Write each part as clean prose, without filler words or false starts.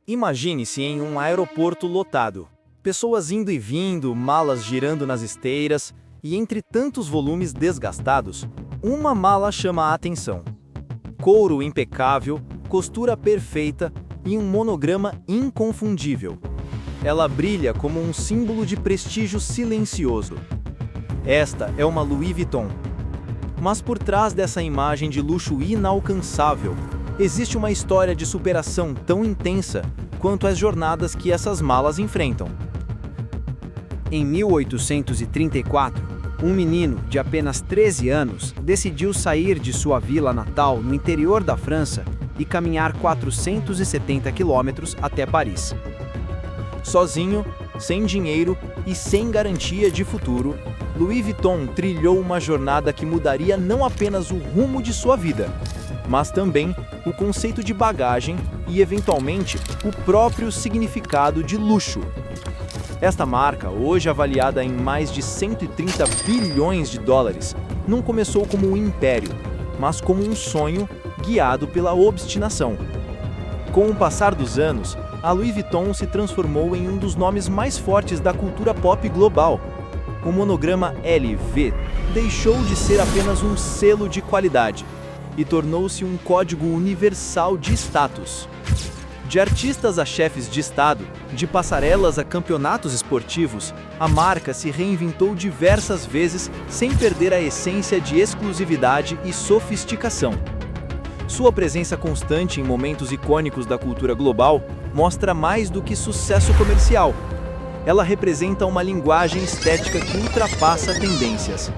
Imagine-se em um aeroporto lotado. Pessoas indo e vindo, malas girando nas esteiras, e entre tantos volumes desgastados, uma mala chama a atenção. Couro impecável, costura perfeita e um monograma inconfundível. Ela brilha como um símbolo de prestígio silencioso. Esta é uma Louis Vuitton. Mas por trás dessa imagem de luxo inalcançável, existe uma história de superação tão intensa quanto as jornadas que essas malas enfrentam. Em 1834, um menino de apenas 13 anos decidiu sair de sua vila natal no interior da França e caminhar 470 quilômetros até Paris. Sozinho, sem dinheiro e sem garantia de futuro, Louis Vuitton trilhou uma jornada que mudaria não apenas o rumo de sua vida, mas também o conceito de bagagem e, eventualmente, o próprio significado de luxo. Esta marca, hoje avaliada em mais de 130 bilhões de dólares, não começou como um império, mas como um sonho guiado pela obstinação. Com o passar dos anos, a Louis Vuitton se transformou em um dos nomes mais fortes da cultura pop global. O monograma LV deixou de ser apenas um selo de qualidade e tornou-se um código universal de status. De artistas a chefes de estado, de passarelas a campeonatos esportivos, a marca se reinventou diversas vezes sem perder a essência de exclusividade e sofisticação. Sua presença constante em momentos icônicos da cultura global mostra mais do que sucesso comercial. Ela representa uma linguagem estética que ultrapassa tendências.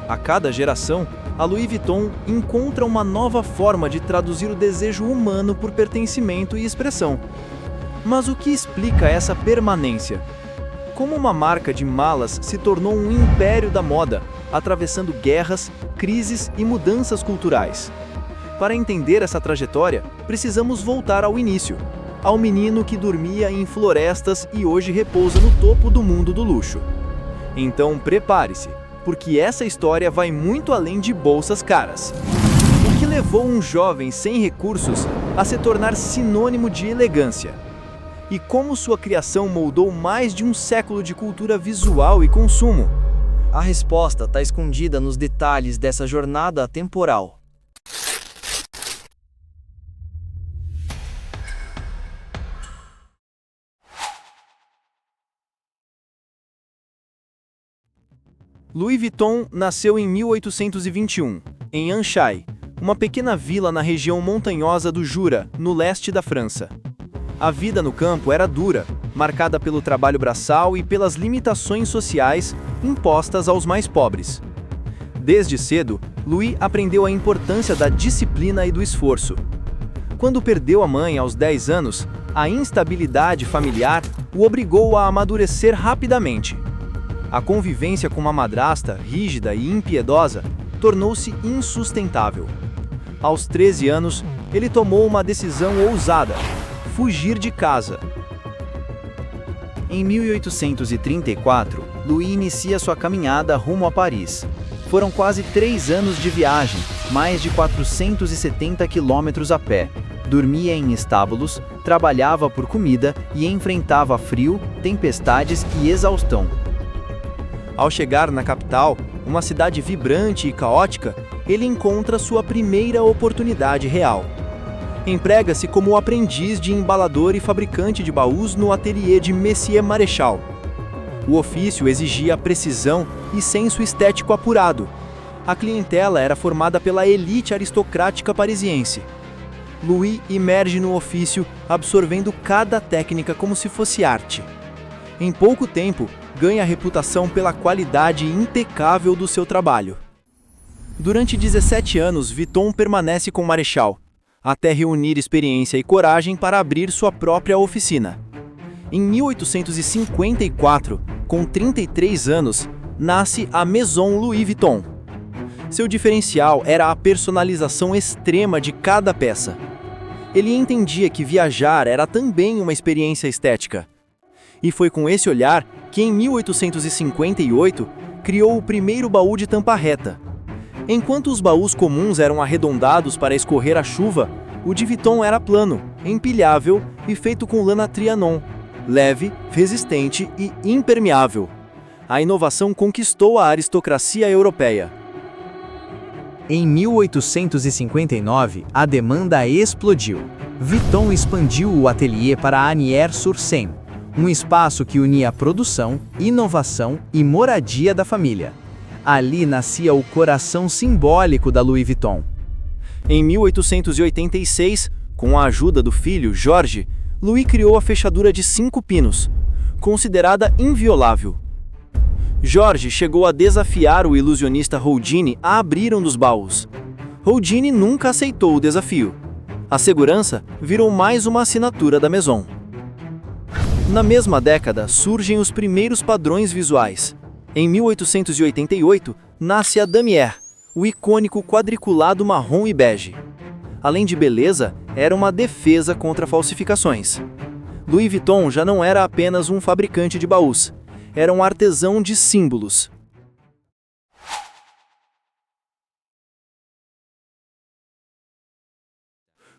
A cada geração, a Louis Vuitton encontra uma nova forma de traduzir o desejo humano por pertencimento e expressão. Mas o que explica essa permanência? Como uma marca de malas se tornou um império da moda, atravessando guerras, crises e mudanças culturais? Para entender essa trajetória, precisamos voltar ao início, ao menino que dormia em florestas e hoje repousa no topo do mundo do luxo. Então prepare-se, porque essa história vai muito além de bolsas caras. O que levou um jovem sem recursos a se tornar sinônimo de elegância? E como sua criação moldou mais de um século de cultura visual e consumo? A resposta está escondida nos detalhes dessa jornada atemporal. Louis Vuitton nasceu em 1821, em Anchai, uma pequena vila na região montanhosa do Jura, no leste da França. A vida no campo era dura, marcada pelo trabalho braçal e pelas limitações sociais impostas aos mais pobres. Desde cedo, Louis aprendeu a importância da disciplina e do esforço. Quando perdeu a mãe aos 10 anos, a instabilidade familiar o obrigou a amadurecer rapidamente. A convivência com uma madrasta rígida e impiedosa tornou-se insustentável. Aos 13 anos, ele tomou uma decisão ousada: fugir de casa. Em 1834, Louis inicia sua caminhada rumo a Paris. Foram quase 3 anos de viagem, mais de 470 quilômetros a pé. Dormia em estábulos, trabalhava por comida e enfrentava frio, tempestades e exaustão. Ao chegar na capital, uma cidade vibrante e caótica, ele encontra sua primeira oportunidade real. Emprega-se como aprendiz de embalador e fabricante de baús no ateliê de Monsieur Maréchal. O ofício exigia precisão e senso estético apurado. A clientela era formada pela elite aristocrática parisiense. Louis emerge no ofício, absorvendo cada técnica como se fosse arte. Em pouco tempo, ganha reputação pela qualidade impecável do seu trabalho. Durante 17 anos, Vuitton permanece com Maréchal, até reunir experiência e coragem para abrir sua própria oficina. Em 1854, com 33 anos, nasce a Maison Louis Vuitton. Seu diferencial era a personalização extrema de cada peça. Ele entendia que viajar era também uma experiência estética. E foi com esse olhar que, em 1858, criou o primeiro baú de tampa reta. Enquanto os baús comuns eram arredondados para escorrer a chuva, O de Vuitton era plano, empilhável e feito com lã Trianon, leve, resistente e impermeável. A inovação conquistou a aristocracia europeia. Em 1859, a demanda explodiu. Vuitton expandiu o ateliê para Asnières-sur-Seine, um espaço que unia produção, inovação e moradia da família. Ali nascia o coração simbólico da Louis Vuitton. Em 1886, com a ajuda do filho, Georges, Louis criou a fechadura de 5 pinos, considerada inviolável. Georges chegou a desafiar o ilusionista Houdini a abrir um dos baús. Houdini nunca aceitou o desafio. A segurança virou mais uma assinatura da Maison. Na mesma década, surgem os primeiros padrões visuais. Em 1888, nasce a Damier, o icônico quadriculado marrom e bege. Além de beleza, era uma defesa contra falsificações. Louis Vuitton já não era apenas um fabricante de baús, era um artesão de símbolos.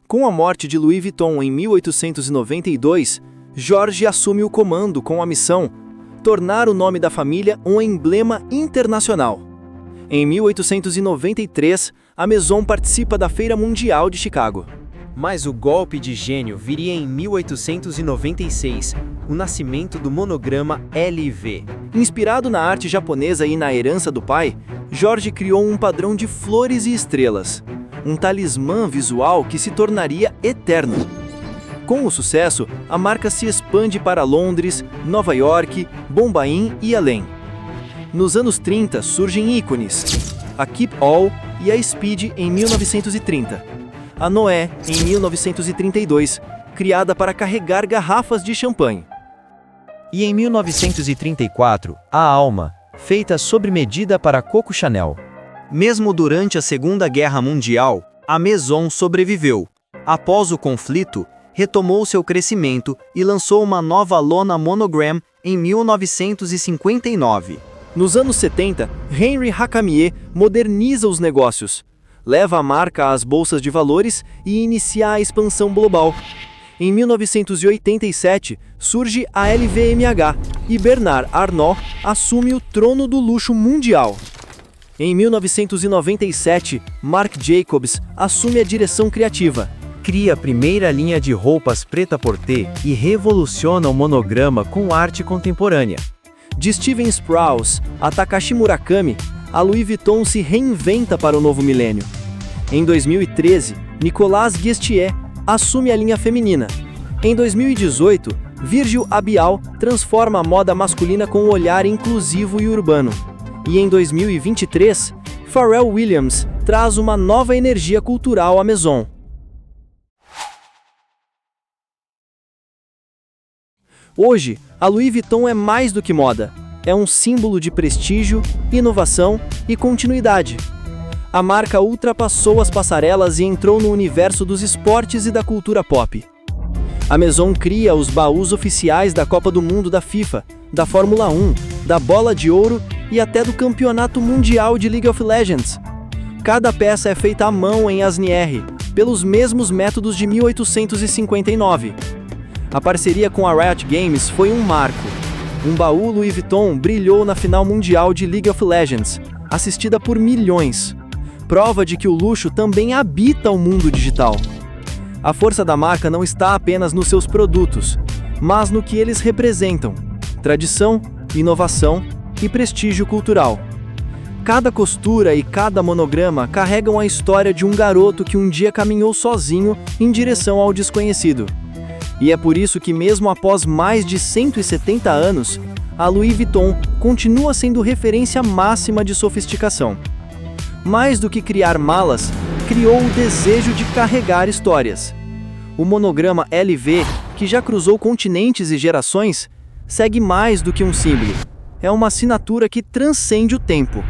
Com a morte de Louis Vuitton em 1892, Georges assume o comando com a missão tornar o nome da família um emblema internacional. Em 1893, a Maison participa da Feira Mundial de Chicago. Mas o golpe de gênio viria em 1896, o nascimento do monograma LV. Inspirado na arte japonesa e na herança do pai, Georges criou um padrão de flores e estrelas, um talismã visual que se tornaria eterno. Com o sucesso, a marca se expande para Londres, Nova York, Bombaim e além. Nos anos 30 surgem ícones, a Keep All e a Speed em 1930. A Noé em 1932, criada para carregar garrafas de champanhe. E em 1934, a Alma, feita sob medida para Coco Chanel. Mesmo durante a Segunda Guerra Mundial, a Maison sobreviveu. Após o conflito, retomou seu crescimento e lançou uma nova lona Monogram em 1959. Nos anos 70, Henri Racamier moderniza os negócios, leva a marca às bolsas de valores e inicia a expansão global. Em 1987, surge a LVMH e Bernard Arnault assume o trono do luxo mundial. Em 1997, Marc Jacobs assume a direção criativa. Cria a primeira linha de roupas prêt-à-porter e revoluciona o monograma com arte contemporânea. De Steven Sprouse a Takashi Murakami, a Louis Vuitton se reinventa para o novo milênio. Em 2013, Nicolas Guestier assume a linha feminina. Em 2018, Virgil Abloh transforma a moda masculina com um olhar inclusivo e urbano. E em 2023, Pharrell Williams traz uma nova energia cultural à Maison. Hoje, a Louis Vuitton é mais do que moda. É um símbolo de prestígio, inovação e continuidade. A marca ultrapassou as passarelas e entrou no universo dos esportes e da cultura pop. A Maison cria os baús oficiais da Copa do Mundo da FIFA, da Fórmula 1, da Bola de Ouro e até do Campeonato Mundial de League of Legends. Cada peça é feita à mão em Asnières, pelos mesmos métodos de 1859. A parceria com a Riot Games foi um marco. Um baú Louis Vuitton brilhou na final mundial de League of Legends, assistida por milhões. Prova de que o luxo também habita o mundo digital. A força da marca não está apenas nos seus produtos, mas no que eles representam: tradição, inovação e prestígio cultural. Cada costura e cada monograma carregam a história de um garoto que um dia caminhou sozinho em direção ao desconhecido. E é por isso que, mesmo após mais de 170 anos, a Louis Vuitton continua sendo referência máxima de sofisticação. Mais do que criar malas, criou o desejo de carregar histórias. O monograma LV, que já cruzou continentes e gerações, segue mais do que um símbolo. É uma assinatura que transcende o tempo.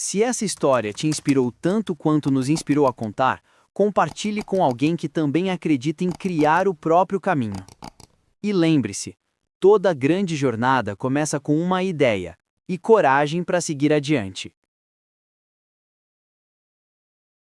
Se essa história te inspirou tanto quanto nos inspirou a contar, compartilhe com alguém que também acredita em criar o próprio caminho. E lembre-se, toda grande jornada começa com uma ideia. e coragem para seguir adiante.